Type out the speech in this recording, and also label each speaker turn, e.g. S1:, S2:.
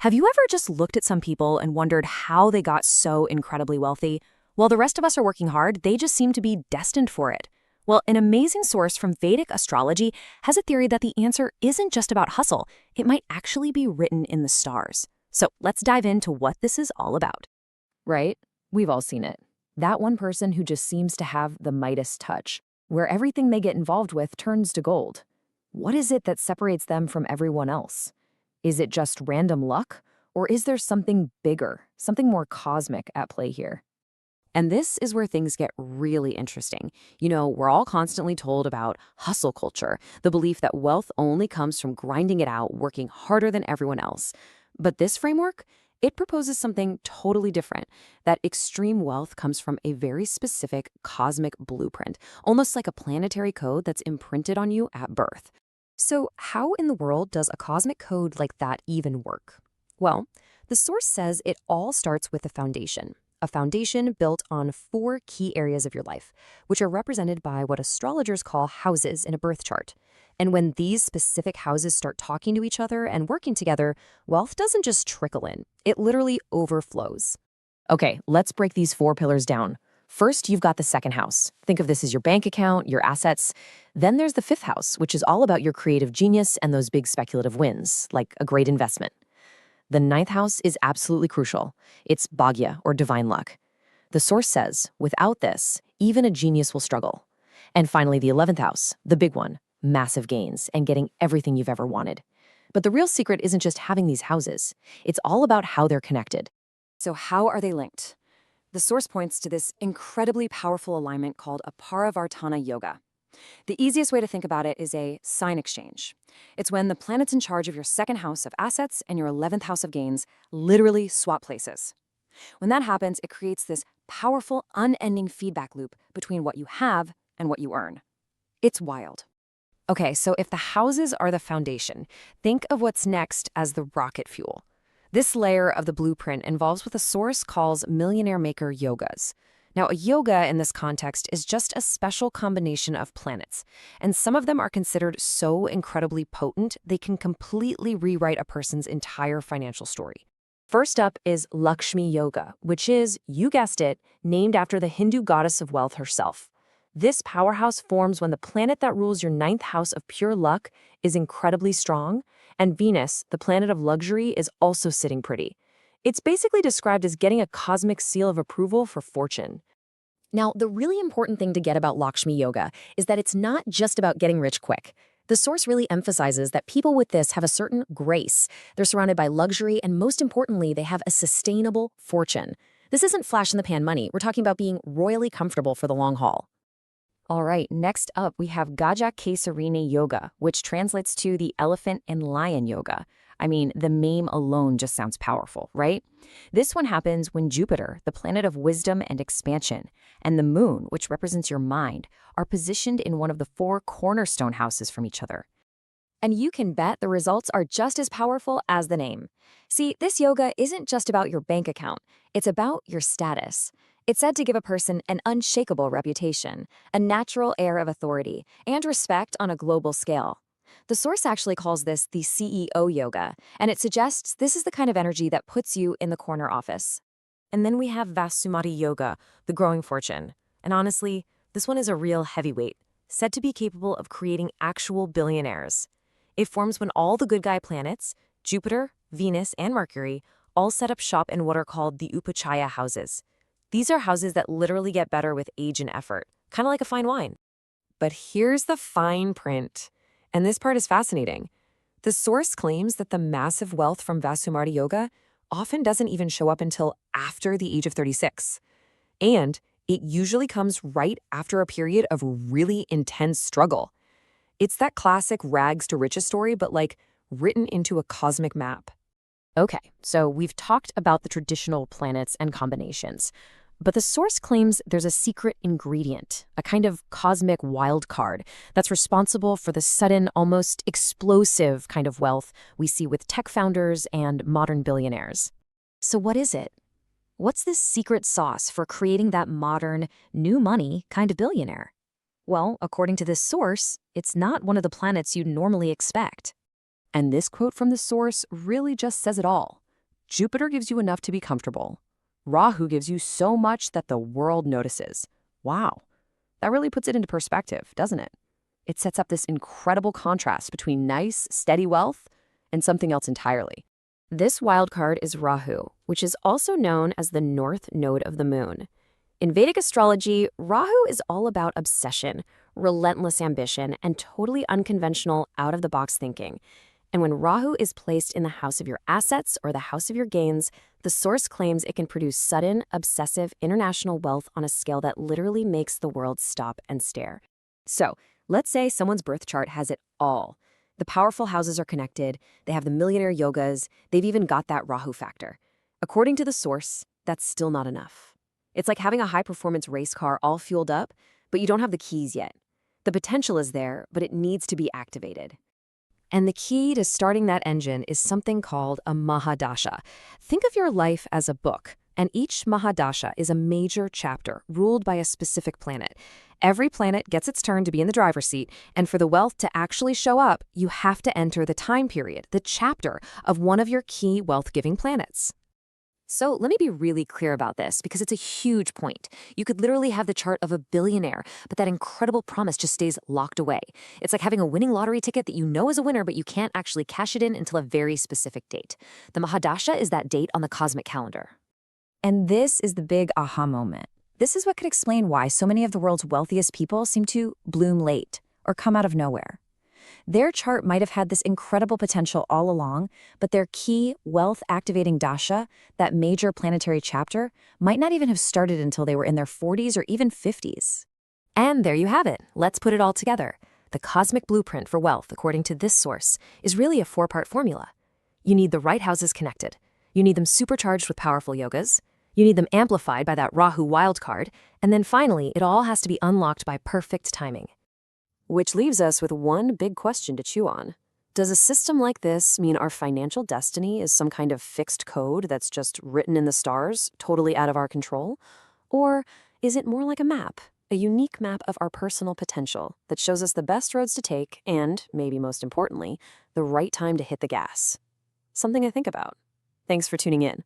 S1: Have you ever just looked at some people and wondered how they got so incredibly wealthy? While the rest of us are working hard, they just seem to be destined for it. Well, an amazing source from Vedic Astrology has a theory that the answer isn't just about hustle. It might actually be written in the stars. So let's dive into what this is all about. Right? We've all seen it. That one person who just seems to have the Midas touch, where everything they get involved with turns to gold. What is it that separates them from everyone else? Is it just random luck? Or is there something bigger, something more cosmic at play here? And this is where things get really interesting. We're all constantly told about hustle culture, the belief that wealth only comes from grinding it out, working harder than everyone else. But this framework, it proposes something totally different, that extreme wealth comes from a very specific cosmic blueprint, almost like a planetary code that's imprinted on you at birth. So how in the world does a cosmic code like that even work? Well, the source says it all starts with a foundation built on 4 key areas of your life, which are represented by what astrologers call houses in a birth chart. And when these specific houses start talking to each other and working together, wealth doesn't just trickle in, it literally overflows. Okay, let's break these 4 pillars down. First, you've got the second house. Think of this as your bank account, your assets. Then there's the 5th house, which is all about your creative genius and those big speculative wins, like a great investment. The 9th house is absolutely crucial. It's bhagya, or divine luck. The source says, without this, even a genius will struggle. And finally, the 11th house, the big one, massive gains and getting everything you've ever wanted. But the real secret isn't just having these houses. It's all about how they're connected. So how are they linked? The source points to this incredibly powerful alignment called a Parivartana yoga. The easiest way to think about it is a sign exchange. It's when the planets in charge of your 2nd house of assets and your 11th house of gains literally swap places. When that happens, it creates this powerful, unending feedback loop between what you have and what you earn. It's wild. Okay, so if the houses are the foundation, think of what's next as the rocket fuel. This layer of the blueprint involves what the source calls millionaire maker yogas. Now, a yoga in this context is just a special combination of planets, and some of them are considered so incredibly potent they can completely rewrite a person's entire financial story. First up is Lakshmi Yoga, which is, you guessed it, named after the Hindu goddess of wealth herself. This powerhouse forms when the planet that rules your 9th house of pure luck is incredibly strong, and Venus, the planet of luxury, is also sitting pretty. It's basically described as getting a cosmic seal of approval for fortune. Now, the really important thing to get about Lakshmi Yoga is that it's not just about getting rich quick. The source really emphasizes that people with this have a certain grace. They're surrounded by luxury, and most importantly, they have a sustainable fortune. This isn't flash-in-the-pan money. We're talking about being royally comfortable for the long haul. All right, next up, we have Gaja Kesarini Yoga, which translates to the elephant and lion yoga. I mean, the name alone just sounds powerful, right? This one happens when Jupiter, the planet of wisdom and expansion, and the moon, which represents your mind, are positioned in one of the 4 cornerstone houses from each other. And you can bet the results are just as powerful as the name. See, this yoga isn't just about your bank account. It's about your status. It's said to give a person an unshakable reputation, a natural air of authority, and respect on a global scale. The source actually calls this the CEO yoga, and it suggests this is the kind of energy that puts you in the corner office. And then we have Vasumati yoga, the growing fortune. And honestly, this one is a real heavyweight, said to be capable of creating actual billionaires. It forms when all the good guy planets, Jupiter, Venus, and Mercury, all set up shop in what are called the Upachaya houses. These are houses that literally get better with age and effort, kind of like a fine wine. But here's the fine print. And this part is fascinating. The source claims that the massive wealth from Vasumati Yoga often doesn't even show up until after the age of 36. And it usually comes right after a period of really intense struggle. It's that classic rags to riches story, but like written into a cosmic map. Okay, so we've talked about the traditional planets and combinations. But the source claims there's a secret ingredient, a kind of cosmic wild card that's responsible for the sudden, almost explosive kind of wealth we see with tech founders and modern billionaires. So what is it? What's this secret sauce for creating that modern, new money kind of billionaire? Well, according to this source, it's not one of the planets you'd normally expect. And this quote from the source really just says it all. Jupiter gives you enough to be comfortable. Rahu gives you so much that the world notices. Wow. That really puts it into perspective, doesn't it? It sets up this incredible contrast between nice, steady wealth and something else entirely. This wild card is Rahu, which is also known as the north node of the moon. In Vedic astrology, Rahu is all about obsession, relentless ambition, and totally unconventional, out-of-the-box thinking. And when Rahu is placed in the house of your assets or the house of your gains, the source claims it can produce sudden, obsessive, international wealth on a scale that literally makes the world stop and stare. So, let's say someone's birth chart has it all. The powerful houses are connected, they have the millionaire yogas, they've even got that Rahu factor. According to the source, that's still not enough. It's like having a high-performance race car all fueled up, but you don't have the keys yet. The potential is there, but it needs to be activated. And the key to starting that engine is something called a Mahadasha. Think of your life as a book, and each Mahadasha is a major chapter ruled by a specific planet. Every planet gets its turn to be in the driver's seat, and for the wealth to actually show up, you have to enter the time period, the chapter of one of your key wealth-giving planets. So let me be really clear about this because it's a huge point. You could literally have the chart of a billionaire, but that incredible promise just stays locked away. It's like having a winning lottery ticket that you know is a winner, but you can't actually cash it in until a very specific date. The Mahadasha is that date on the cosmic calendar. And this is the big aha moment. This is what could explain why so many of the world's wealthiest people seem to bloom late or come out of nowhere. Their chart might have had this incredible potential all along, but their key wealth-activating dasha, that major planetary chapter, might not even have started until they were in their 40s or even 50s. And there you have it. Let's put it all together. The cosmic blueprint for wealth, according to this source, is really a 4-part formula. You need the right houses connected. You need them supercharged with powerful yogas. You need them amplified by that Rahu wildcard. And then finally, it all has to be unlocked by perfect timing. Which leaves us with one big question to chew on. Does a system like this mean our financial destiny is some kind of fixed code that's just written in the stars, totally out of our control? Or is it more like a map, a unique map of our personal potential that shows us the best roads to take and, maybe most importantly, the right time to hit the gas? Something to think about. Thanks for tuning in.